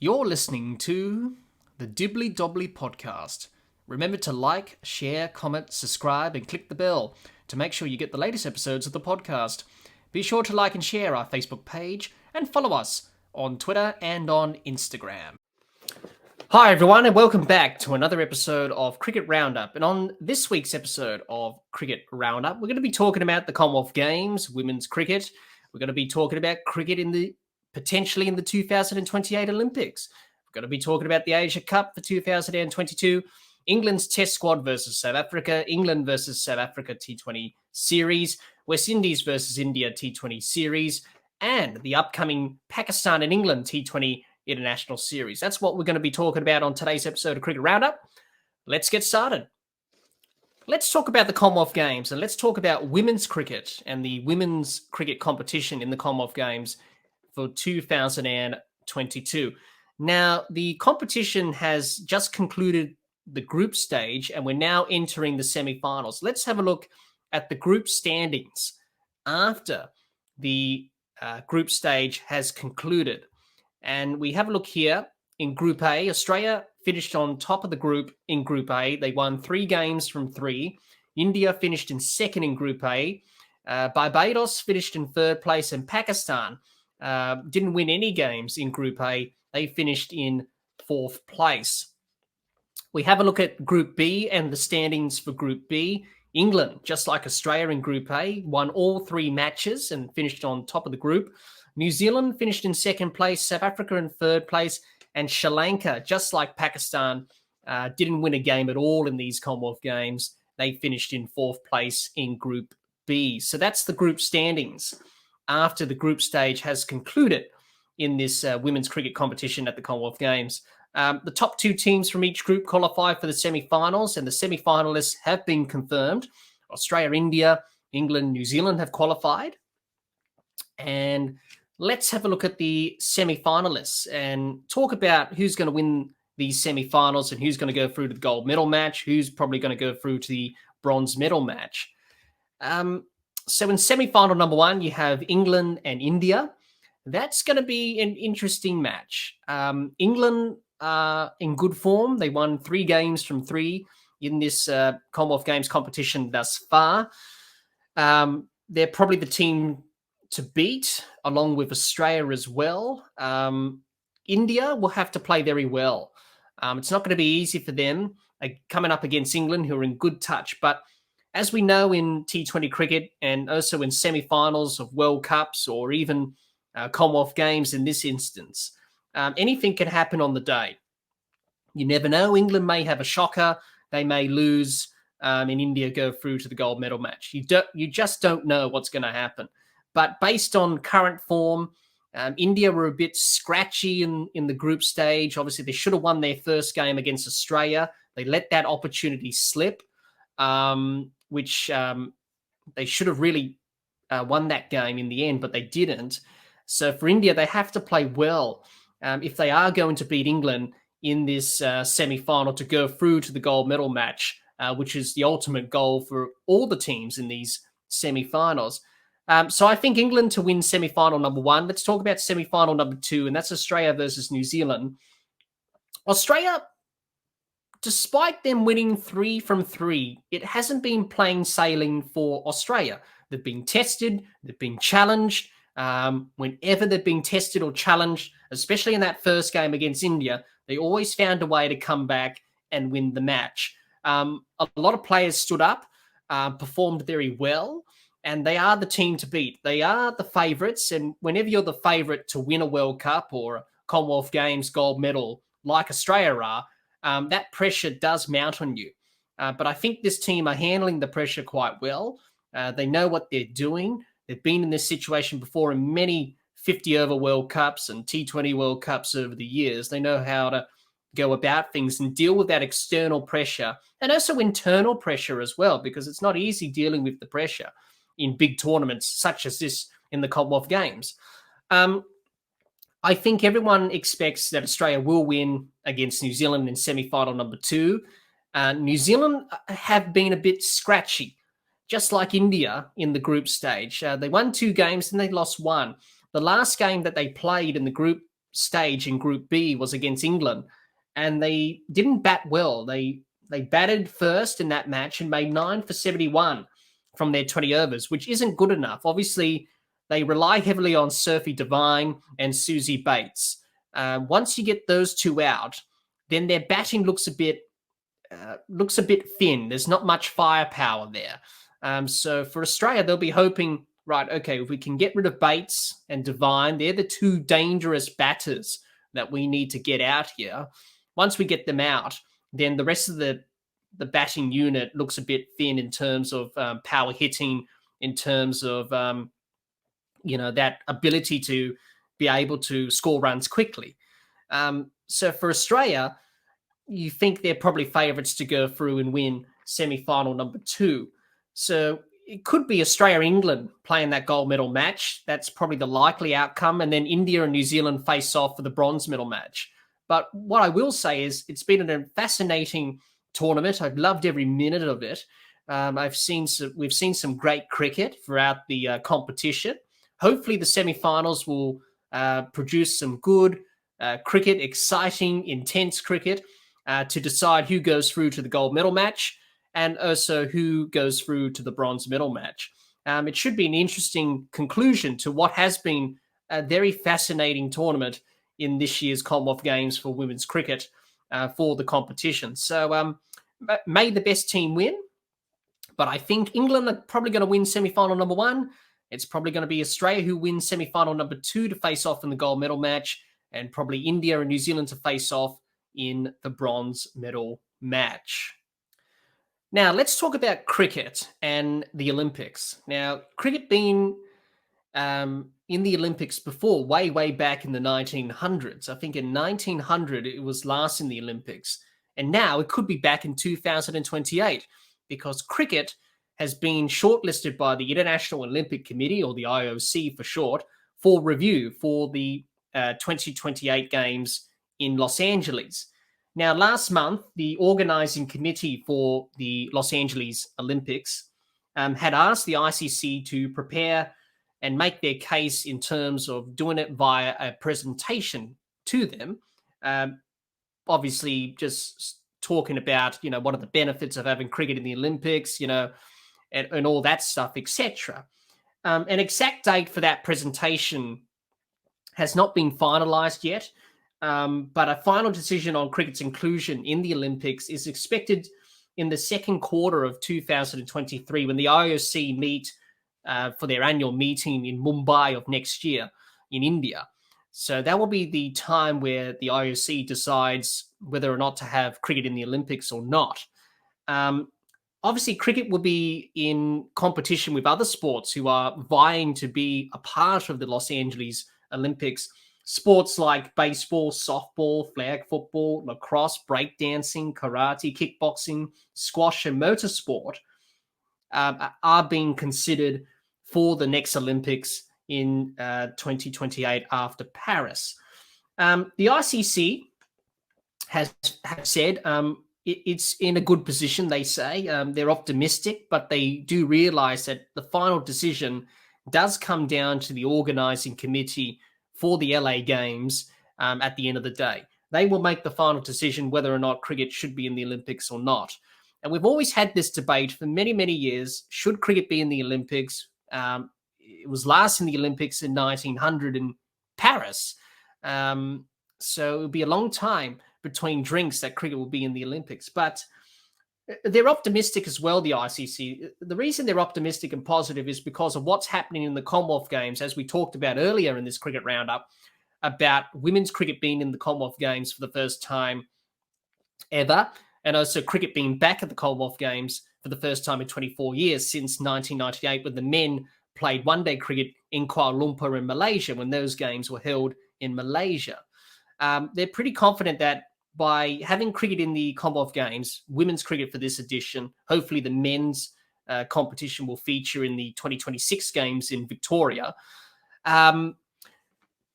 You're listening to the Dibbly-Dobbly podcast. Remember to like, share, comment, subscribe, and click the bell to make sure you get the latest episodes of the podcast. Be sure to like and share our Facebook page and follow us on Twitter and on Instagram. Hi everyone, and welcome back to another episode of Cricket Roundup. And on this week's episode of Cricket Roundup, we're going to be talking about the Commonwealth Games, women's cricket. We're going to be talking about cricket potentially in the 2028 Olympics. We're going to be talking about the Asia Cup for 2022, England's Test squad versus South Africa, England versus South Africa T20I Series, West Indies versus India T20I Series, and the upcoming Pakistan and England T20 International Series. That's what we're going to be talking about on today's episode of Cricket Roundup. Let's get started. Let's talk about the Commonwealth Games, and let's talk about women's cricket and the women's cricket competition in the Commonwealth Games for 2022. Now, the competition has just concluded the group stage, and we're now entering the semi-finals. Let's have a look at the group standings after the group stage has concluded. And we have a look here in Group A. Australia finished on top of the group in Group A. They won 3 games from 3. India finished in second in Group A. Barbados finished in third place, and Pakistan didn't win any games in Group A. They finished in fourth place. We have a look at Group B and the standings for Group B. England, just like Australia in Group A, won all 3 matches and finished on top of the group. New Zealand finished in second place, South Africa in third place, and Sri Lanka, just like Pakistan, didn't win a game at all in these Commonwealth Games. They finished in fourth place in Group B. So that's the group standings after the group stage has concluded in this women's cricket competition at the Commonwealth Games. The top 2 teams from each group qualify for the semi-finals, and the semi-finalists have been confirmed. Australia, India, England, New Zealand have qualified. And let's have a look at the semi-finalists and talk about who's going to win these semi-finals and who's going to go through to the gold medal match, who's probably going to go through to the bronze medal match. So in semi-final number 1, you have England and India. That's going to be an interesting match. England are in good form. They won 3 games from 3 in this Commonwealth Games competition thus far. They're probably the team to beat, along with Australia as well. India will have to play very well. It's not going to be easy for them coming up against England, who are in good touch. But as we know in T20 cricket and also in semi-finals of World Cups or even Commonwealth Games in this instance, anything can happen on the day. You never know. England may have a shocker. They may lose and India go through to the gold medal match. You just don't know what's going to happen. But based on current form, India were a bit scratchy in the group stage. Obviously, they should have won their first game against Australia. They let that opportunity slip, which they should have really won that game in the end, but they didn't. So for India, they have to play well if they are going to beat England in this semi-final to go through to the gold medal match, which is the ultimate goal for all the teams in these semi-finals. So I think England to win semi-final number 1. Let's talk about semi-final number 2, and that's Australia versus New Zealand. Australia, despite them winning 3 from 3, it hasn't been plain sailing for Australia. They've been tested, they've been challenged. Whenever they've been tested or challenged, especially in that first game against India, they always found a way to come back and win the match. A lot of players stood up, performed very well, and they are the team to beat. They are the favourites, and whenever you're the favourite to win a World Cup or a Commonwealth Games gold medal, like Australia are, that pressure does mount on you. But I think this team are handling the pressure quite well. They know what they're doing. They've been in this situation before in many 50-over World Cups and T20 World Cups over the years. They know how to go about things and deal with that external pressure and also internal pressure as well, because it's not easy dealing with the pressure in big tournaments such as this in the Commonwealth Games. I think everyone expects that Australia will win against New Zealand in semi-final number 2. New Zealand have been a bit scratchy, just like India in the group stage. They won 2 games and they lost 1. The last game that they played in the group stage in Group B was against England, and they didn't bat well. They batted first in that match and made 9 for 71 from their 20 overs, which isn't good enough. Obviously, they rely heavily on Sophie Devine and Susie Bates. Once you get those two out, then their batting looks a bit thin. There's not much firepower there. So for Australia, they'll be hoping, right, okay, if we can get rid of Bates and Devine, they're the two dangerous batters that we need to get out here. Once we get them out, then the rest of the batting unit looks a bit thin in terms of power hitting, in terms of, that ability to be able to score runs quickly. So for Australia, you think they're probably favourites to go through and win semi-final number 2. So it could be Australia-England playing that gold medal match. That's probably the likely outcome. And then India and New Zealand face off for the bronze medal match. But what I will say is it's been a fascinating tournament. I've loved every minute of it. We've seen some great cricket throughout the competition. Hopefully the semi-finals will produce some good cricket, exciting, intense cricket to decide who goes through to the gold medal match and also who goes through to the bronze medal match. It should be an interesting conclusion to what has been a very fascinating tournament in this year's Commonwealth Games for women's cricket for the competition. So may the best team win, but I think England are probably going to win semi-final number 1. It's probably going to be Australia who wins semi-final number 2 to face off in the gold medal match, and probably India and New Zealand to face off in the bronze medal match. Now, let's talk about cricket and the Olympics. Now, cricket being in the Olympics before, way back in the 1900s. I think in 1900, it was last in the Olympics. And now it could be back in 2028 because cricket has been shortlisted by the International Olympic Committee, or the IOC for short, for review for the 2028 Games in Los Angeles. Now, last month, the organizing committee for the Los Angeles Olympics had asked the ICC to prepare and make their case in terms of doing it via a presentation to them. Obviously, just talking about, what are the benefits of having cricket in the Olympics, and all that stuff, etc. An exact date for that presentation has not been finalized yet, but a final decision on cricket's inclusion in the Olympics is expected in the second quarter of 2023 when the IOC meet for their annual meeting in Mumbai of next year in India. So that will be the time where the IOC decides whether or not to have cricket in the Olympics or not. Obviously, cricket will be in competition with other sports who are vying to be a part of the Los Angeles Olympics. Sports like baseball, softball, flag football, lacrosse, breakdancing, karate, kickboxing, squash, and motorsport are being considered for the next Olympics in 2028 after Paris. The ICC has said it's in a good position, they say. They're optimistic, but they do realize that the final decision does come down to the organizing committee for the LA Games at the end of the day. They will make the final decision whether or not cricket should be in the Olympics or not. And we've always had this debate for many, many years. Should cricket be in the Olympics? It was last in the Olympics in 1900 in Paris. So it will be a long time between drinks that cricket will be in the Olympics. But they're optimistic as well, the ICC. The reason they're optimistic and positive is because of what's happening in the Commonwealth Games, as we talked about earlier in this Cricket Roundup, about women's cricket being in the Commonwealth Games for the first time ever, and also cricket being back at the Commonwealth Games for the first time in 24 years since 1998, when the men played one-day cricket in Kuala Lumpur in Malaysia, when those games were held in Malaysia. They're pretty confident that by having cricket in the Commonwealth Games, women's cricket for this edition, hopefully the men's competition will feature in the 2026 Games in Victoria.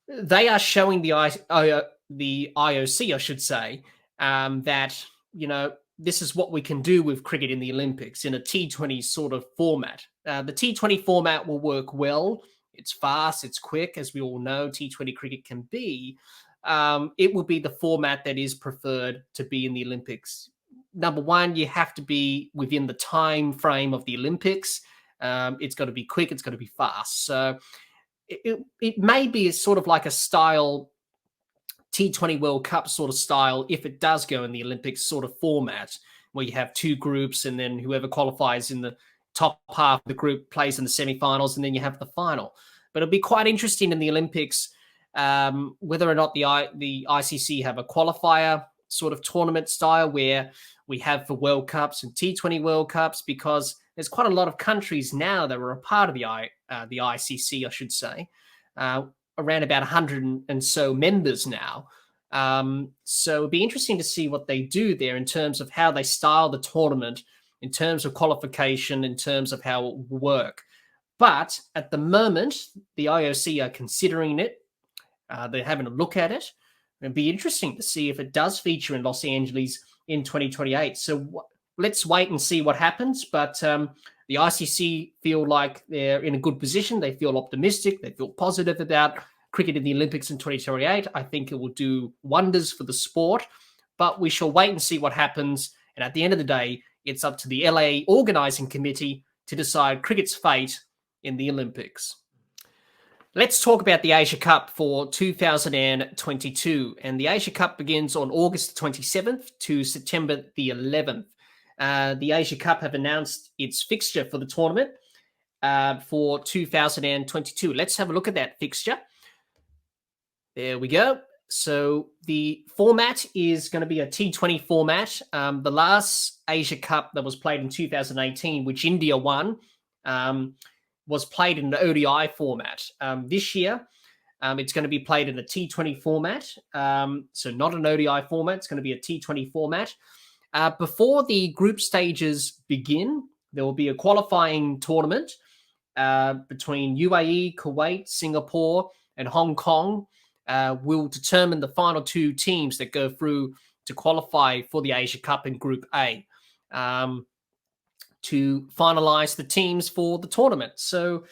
They are showing the IOC, I should say, that, this is what we can do with cricket in the Olympics in a T20 sort of format. The T20 format will work well. It's fast, it's quick, as we all know T20 cricket can be. it will be the format that is preferred to be in the Olympics. Number one, you have to be within the time frame of the Olympics. It's got to be quick. It's got to be fast. So it may be sort of like a style T20 World Cup sort of style if it does go in the Olympics sort of format, where you have two groups and then whoever qualifies in the top half of the group plays in the semifinals and then you have the final. But it'll be quite interesting in the Olympics whether or not the ICC have a qualifier sort of tournament style where we have for World Cups and T20 World Cups, because there's quite a lot of countries now that are a part of the ICC, I should say, around about 100 and so members now. So it'd be interesting to see what they do there in terms of how they style the tournament, in terms of qualification, in terms of how it will work. But at the moment, the IOC are considering it. They're having a look at it. It'd be interesting to see if it does feature in Los Angeles in 2028. So let's wait and see what happens. But the ICC feel like they're in a good position. They feel optimistic. They feel positive about cricket in the Olympics in 2028. I think it will do wonders for the sport. But we shall wait and see what happens. And at the end of the day, it's up to the LA Organising Committee to decide cricket's fate in the Olympics. Let's talk about the Asia Cup for 2022. And the Asia Cup begins on August 27th to September the 11th. The Asia Cup have announced its fixture for the tournament for 2022. Let's have a look at that fixture. There we go. So the format is going to be a T20 format. The last Asia Cup that was played in 2018, which India won, was played in an ODI format. This year, it's going to be played in a T20 format. So not an ODI format. It's going to be a T20 format. Before the group stages begin, there will be a qualifying tournament between UAE, Kuwait, Singapore, and Hong Kong. Will determine the final two teams that go through to qualify for the Asia Cup in Group A. To finalize the teams for the tournament. So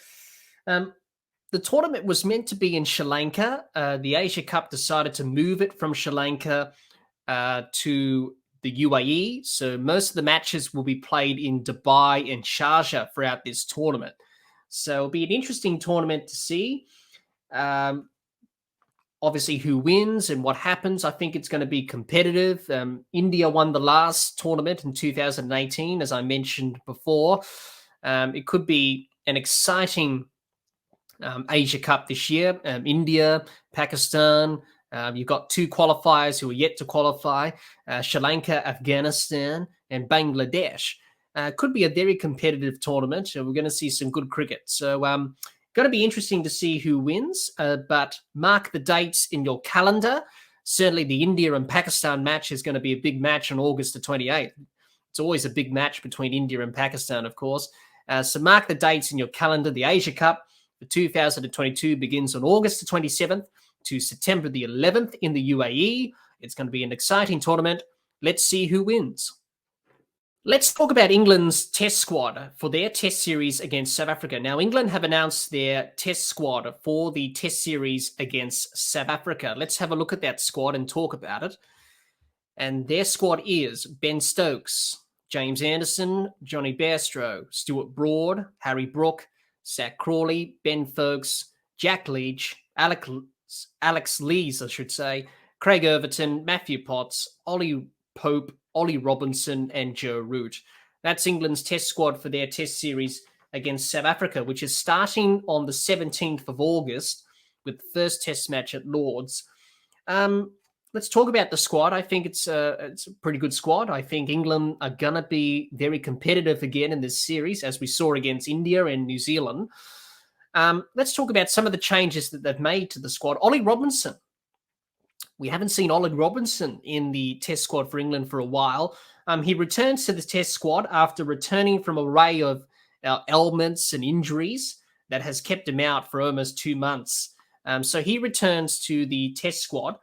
the tournament was meant to be in Sri Lanka. The Asia Cup decided to move it from Sri Lanka to the UAE. So most of the matches will be played in Dubai and Sharjah throughout this tournament. So it'll be an interesting tournament to see. Obviously, who wins and what happens. I think it's going to be competitive. India won the last tournament in 2018, as I mentioned before. It could be an exciting Asia Cup this year. India, Pakistan. You've got two qualifiers who are yet to qualify. Sri Lanka, Afghanistan, and Bangladesh. Could be a very competitive tournament. We're going to see some good cricket. So going to be interesting to see who wins, but mark the dates in your calendar. Certainly the India and Pakistan match is going to be a big match on August the 28th. It's always a big match between India and Pakistan, of course. So mark the dates in your calendar. The Asia Cup for 2022 begins on August the 27th to September the 11th in the UAE. It's going to be an exciting tournament. Let's see who wins. Let's talk about England's test squad for their test series against South Africa. Now, England have announced their test squad for the test series against South Africa. Let's have a look at that squad and talk about it. And their squad is Ben Stokes, James Anderson, Johnny Bairstow, Stuart Broad, Harry Brook, Zach Crawley, Ben Foakes, Jack Leach, Alex Lees, I should say, Craig Overton, Matthew Potts, Ollie Pope, Ollie Robinson, and Joe Root. That's England's test squad for their test series against South Africa, which is starting on the 17th of August with the first test match at Lord's. Let's talk about the squad. I think it's a pretty good squad. I think England are going to be very competitive again in this series, as we saw against India and New Zealand. Let's talk about some of the changes that they've made to the squad. Ollie Robinson. We haven't seen Ollie Robinson in the test squad for England for a while. He returns to the test squad after returning from an array of ailments and injuries that has kept him out for almost 2 months. So he returns to the test squad.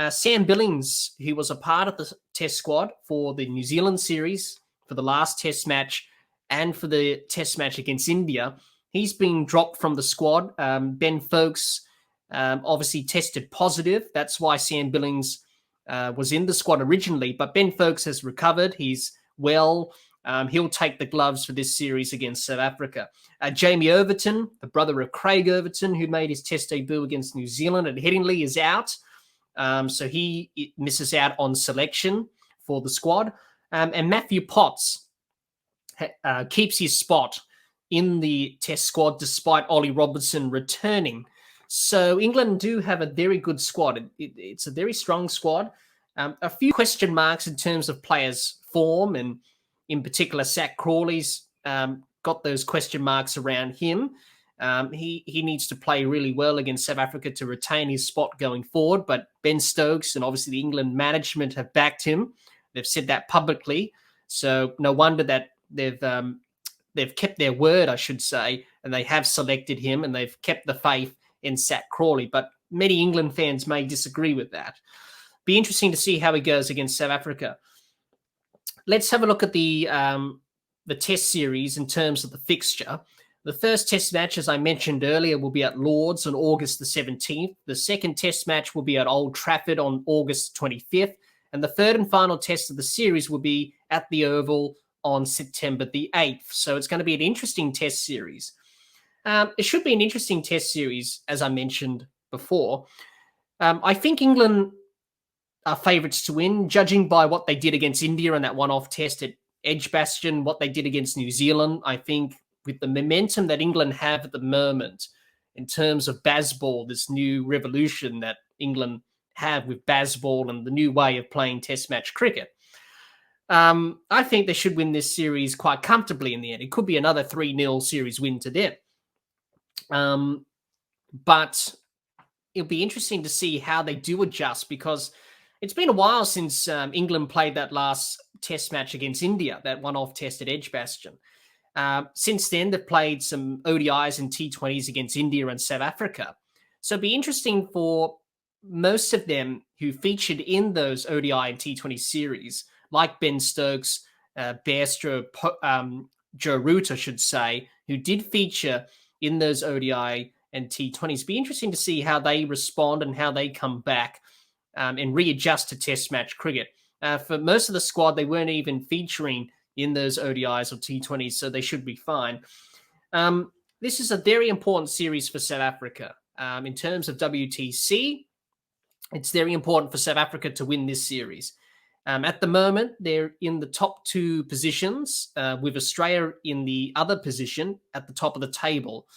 Sam Billings, who was a part of the test squad for the New Zealand series, for the last test match, and for the test match against India, he's been dropped from the squad. Ben Foakes obviously tested positive. That's why Sam Billings was in the squad originally. But Ben Stokes has recovered. He's well. He'll take the gloves for this series against South Africa. Jamie Overton, the brother of Craig Overton, who made his test debut against New Zealand at Headingley, is out. So he misses out on selection for the squad. And Matthew Potts keeps his spot in the test squad despite Ollie Robinson returning. So England do have a very good squad. It's a very strong squad. A few question marks in terms of players' form, and in particular, Zach Crawley's got those question marks around him. He needs to play really well against South Africa to retain his spot going forward. But Ben Stokes and obviously the England management have backed him. They've said that publicly. So no wonder that they've kept their word, I should say, and they have selected him and they've kept the faith in Zach Crawley. But many England fans may disagree with that. Be interesting to see how he goes against South Africa. Let's have a look at the test series in terms of the fixture. The first test match, as I mentioned earlier, will be at Lord's on August the 17th. The second test match will be at Old Trafford on August 25th. And the third and final test of the series will be at the Oval on September the 8th. So it's going to be an interesting test series. It should be an interesting test series, as I mentioned before. I think England are favourites to win, judging by what they did against India in that one-off test at Edgbaston, what they did against New Zealand. I think with the momentum that England have at the moment in terms of Bazball, this new revolution that England have with Bazball and the new way of playing test match cricket, I think they should win this series quite comfortably in the end. It could be another 3-0 series win to them. But it'll be interesting to see how they do adjust, because it's been a while since England played that last test match against India, that one-off test at Edgbaston. Since then, they've played some ODIs and T20s against India and South Africa. So it'd be interesting for most of them who featured in those ODI and T20 series, like Ben Stokes, Bairstow, Joe Root, I should say, who did feature in those ODI and T20s. It'd be interesting to see how they respond and how they come back and readjust to test match cricket. For most of the squad, they weren't even featuring in those ODIs or T20s, so they should be fine. This is a very important series for South Africa. In terms of WTC, it's very important for South Africa to win this series. At the moment, they're in the top 2 positions, with Australia in the other position at the top of the table.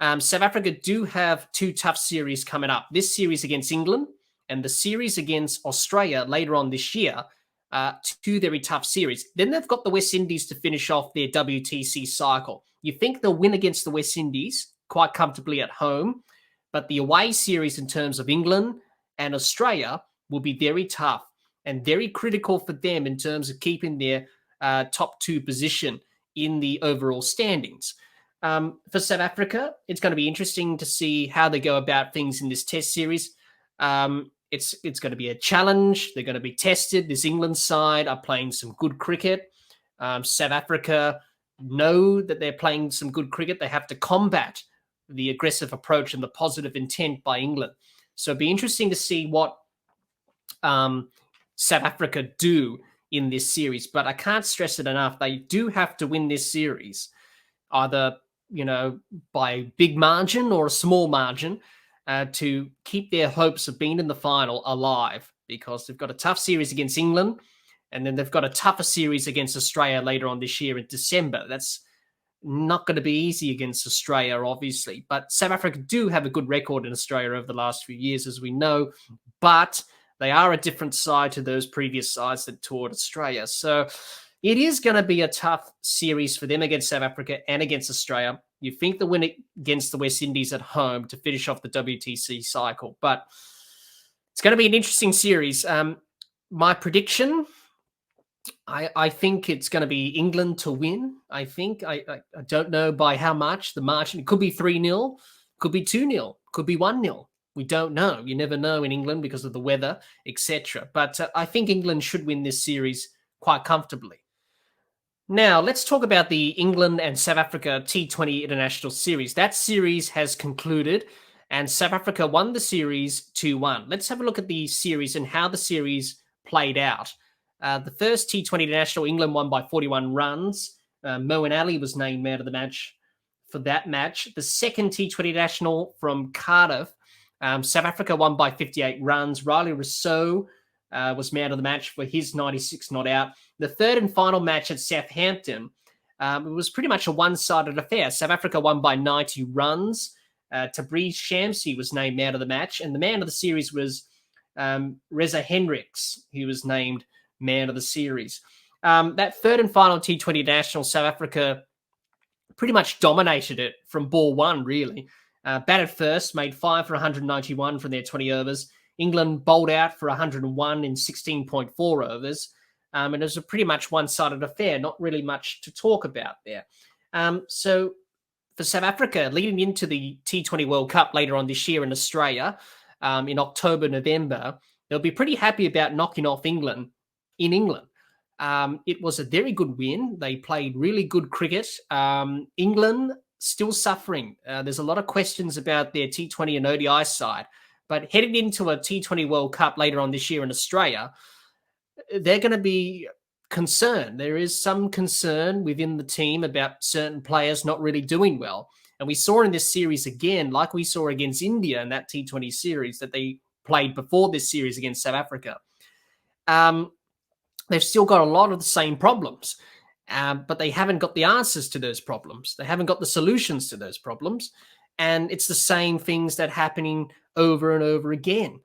South Africa do have 2 tough series coming up. This series against England and the series against Australia later on this year. 2 very tough series. Then they've got the West Indies to finish off their WTC cycle. You think they'll win against the West Indies quite comfortably at home, but the away series in terms of England and Australia will be very tough and very critical for them in terms of keeping their top 2 position in the overall standings. For South Africa, it's going to be interesting to see how they go about things in this test series. It's going to be a challenge. They're going to be tested. This England side are playing some good cricket. South Africa know that they're playing some good cricket. They have to combat the aggressive approach and the positive intent by England. So it'd be interesting to see what South Africa do in this series. But I can't stress it enough. They do have to win this series, either by a big margin or a small margin, to keep their hopes of being in the final alive, because they've got a tough series against England and then they've got a tougher series against Australia later on this year in December. That's not going to be easy against Australia, obviously, but South Africa do have a good record in Australia over the last few years, as we know, but they are a different side to those previous sides that toured Australia. So it is going to be a tough series for them against South Africa and against Australia. You think they'll win it against the West Indies at home to finish off the WTC cycle, but it's going to be an interesting series. My prediction, I think it's going to be England to win. I think I don't know by how much. The margin, it could be 3-0, could be 2-0, could be 1-0. We don't know. You never know in England because of the weather, etc. But I think England should win this series quite comfortably. Now, let's talk about the England and South Africa T20 International Series. That series has concluded, and South Africa won the series 2-1. Let's have a look at the series and how the series played out. The first T20 International, England won by 41 runs. Moeen Ali was named man of the match for that match. The second T20 International from Cardiff, South Africa won by 58 runs. Riley Rousseau was man of the match for his 96 not out. The third and final match at Southampton, it was pretty much a one-sided affair. South Africa won by 90 runs. Tabriz Shamsi was named man of the match, and the man of the series was Reza Hendricks, who was named man of the series. That third and final T20 International, South Africa pretty much dominated it from ball one, really. Batted first, made 5 for 191 from their 20 overs. England bowled out for 101 in 16.4 overs. And it was a pretty much one-sided affair, not really much to talk about there. So for South Africa, leading into the T20 World Cup later on this year in Australia, in October, November, they'll be pretty happy about knocking off England in England. It was a very good win. They played really good cricket. England still suffering. There's a lot of questions about their T20 and ODI side, but heading into a T20 World Cup later on this year in Australia, they're going to be concerned. There is some concern within the team about certain players not really doing well. And we saw in this series again, like we saw against India in that T20 series that they played before this series against South Africa. They've still got a lot of the same problems, but they haven't got the answers to those problems. They haven't got the solutions to those problems. And it's the same things that are happening over and over again.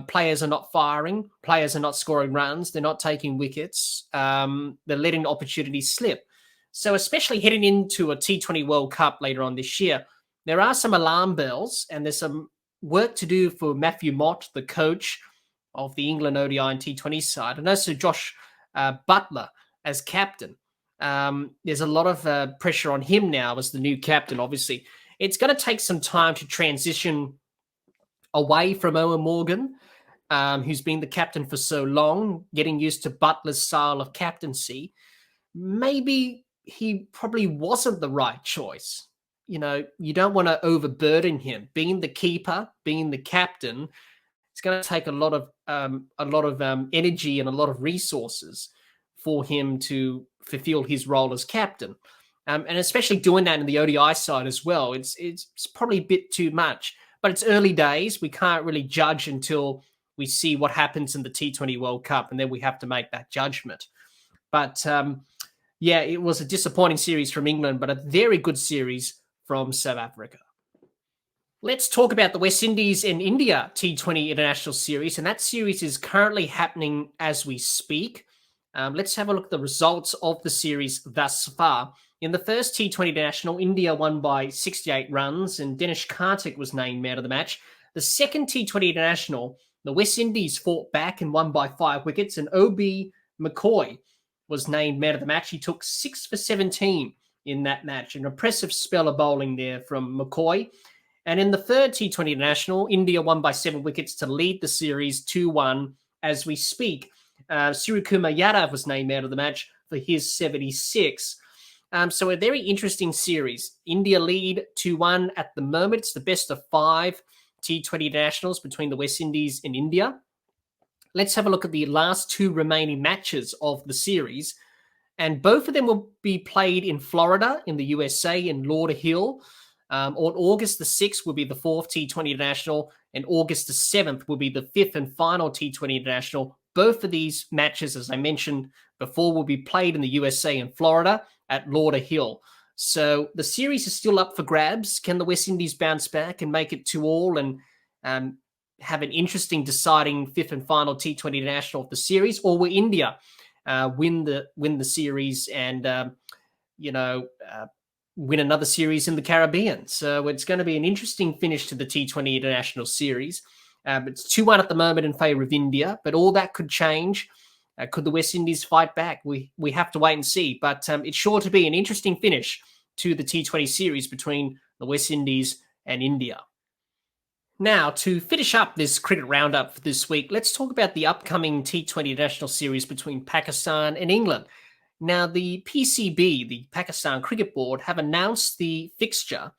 Players are not firing. Players are not scoring runs. They're not taking wickets. They're letting opportunities slip. So especially heading into a T20 World Cup later on this year, there are some alarm bells and there's some work to do for Matthew Mott, the coach of the England ODI and T20 side, and also Josh Butler as captain. There's a lot of pressure on him now as the new captain, obviously. It's going to take some time to transition away from Owen Morgan, who's been the captain for so long, getting used to Butler's style of captaincy. Maybe he probably wasn't the right choice. You know, you don't want to overburden him. Being the keeper, being the captain, it's going to take a lot of energy and a lot of resources for him to fulfill his role as captain. And especially doing that in the ODI side as well, it's probably a bit too much. But it's early days. We can't really judge until we see what happens in the T20 World Cup, and then we have to make that judgment. But yeah, it was a disappointing series from England, but a very good series from South Africa. Let's talk about the West Indies and India T20 International Series, and that series is currently happening as we speak. Let's have a look at the results of the series thus far. In the first T20 International, India won by 68 runs, and Dinesh Karthik was named man of the match. The second T20 International, the West Indies fought back and won by 5 wickets, and O.B. McCoy was named man of the match. He took 6 for 17 in that match. An impressive spell of bowling there from McCoy. And in the third T20 International, India won by 7 wickets to lead the series 2-1 as we speak. Suryakumar Yadav was named man of the match for his 76. So a very interesting series. India lead 2-1 at the moment. It's the best of 5 T20 Internationals between the West Indies and India. Let's have a look at the last 2 remaining matches of the series. And both of them will be played in Florida, in the USA, in Lauderhill. On August the 6th will be the 4th T20 International, and August the 7th will be the 5th and final T20 International. Both of these matches, as I mentioned before, will be played in the USA and Florida at Lauderhill. So the series is still up for grabs. Can the West Indies bounce back and make it 2-2 and have an interesting deciding 5th and final T20 International of the series, or will India win the series and win another series in the Caribbean? So it's going to be an interesting finish to the T20 International Series. It's 2-1 at the moment in favour of India, but all that could change. Could the West Indies fight back? We have to wait and see. But it's sure to be an interesting finish to the T20 series between the West Indies and India. Now, to finish up this cricket roundup for this week, let's talk about the upcoming T20 International Series between Pakistan and England. Now, the PCB, the Pakistan Cricket Board, have announced the fixture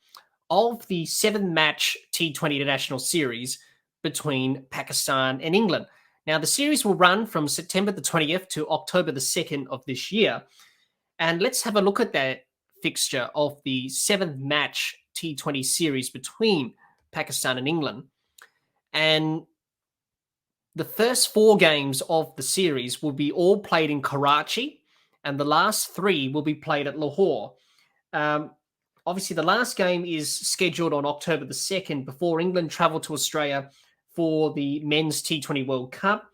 of the 7-match T20 International Series between Pakistan and England. Now, the series will run from September the 20th to October the 2nd of this year. And let's have a look at that fixture of the 7-match T20 series between Pakistan and England. And the first 4 games of the series will be all played in Karachi, and the last 3 will be played at Lahore. Obviously, the last game is scheduled on October the 2nd before England travel to Australia for the Men's T20 World Cup.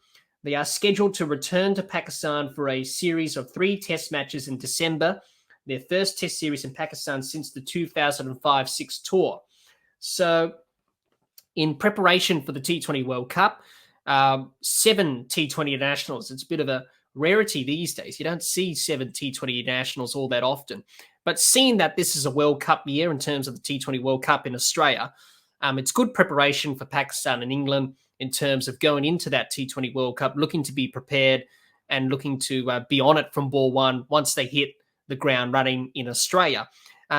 They are scheduled to return to Pakistan for a series of 3 test matches in December, their first test series in Pakistan since the 2005-06 tour. So, in preparation for the T20 World Cup, 7 T20 internationals. It's a bit of a rarity these days. You don't see 7 T20 internationals all that often. But seeing that this is a World Cup year in terms of the T20 World Cup in Australia, it's good preparation for Pakistan and England in terms of going into that T20 World Cup, looking to be prepared and looking to be on it from ball one once they hit the ground running in Australia.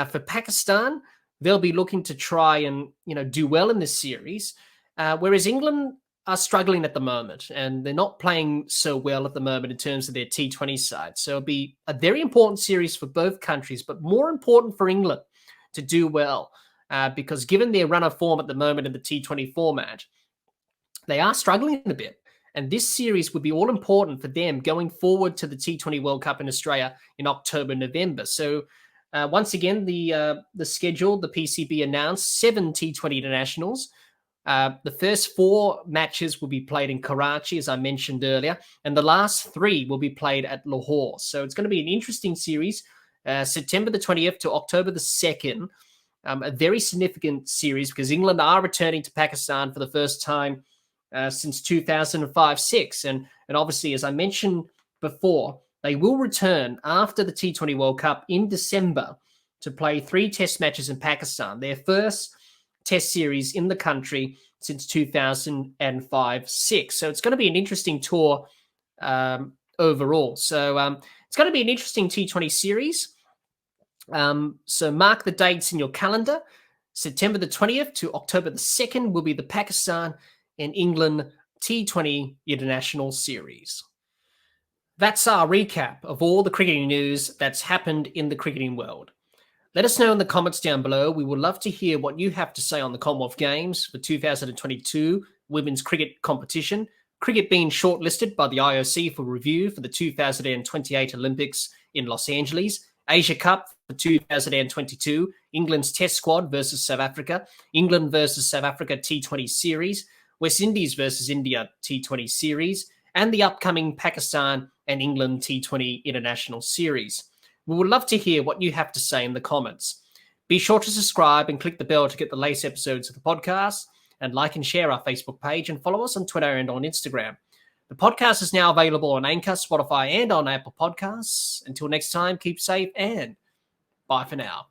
For Pakistan, they'll be looking to try and do well in this series, whereas England are struggling at the moment, and they're not playing so well at the moment in terms of their T20 side. So it'll be a very important series for both countries, but more important for England to do well, because given their run of form at the moment in the T20 format, they are struggling a bit. And this series would be all important for them going forward to the T20 World Cup in Australia in October, November. So once again, the schedule, the PCB announced 7 T20 internationals. The first 4 matches will be played in Karachi, as I mentioned earlier, and the last 3 will be played at Lahore. So it's going to be an interesting series, September the 20th to October the 2nd, a very significant series because England are returning to Pakistan for the first time since 2005-06. And obviously, as I mentioned before, they will return after the T20 World Cup in December to play 3 test matches in Pakistan, their first test series in the country since 2005-06. So it's going to be an interesting tour overall. So it's going to be an interesting T20 series. So mark the dates in your calendar. September the 20th to October the 2nd will be the Pakistan and England T20 International Series. That's our recap of all the cricketing news that's happened in the cricketing world. Let us know in the comments down below. We would love to hear what you have to say on the Commonwealth Games for 2022 women's cricket competition, cricket being shortlisted by the IOC for review for the 2028 Olympics in Los Angeles, Asia Cup for 2022, England's Test squad versus South Africa, England versus South Africa T20 Series, West Indies versus India T20 Series, and the upcoming Pakistan and England T20 International Series. We would love to hear what you have to say in the comments. Be sure to subscribe and click the bell to get the latest episodes of the podcast, and like and share our Facebook page and follow us on Twitter and on Instagram. The podcast is now available on Anchor, Spotify, and on Apple Podcasts. Until next time, keep safe and bye for now.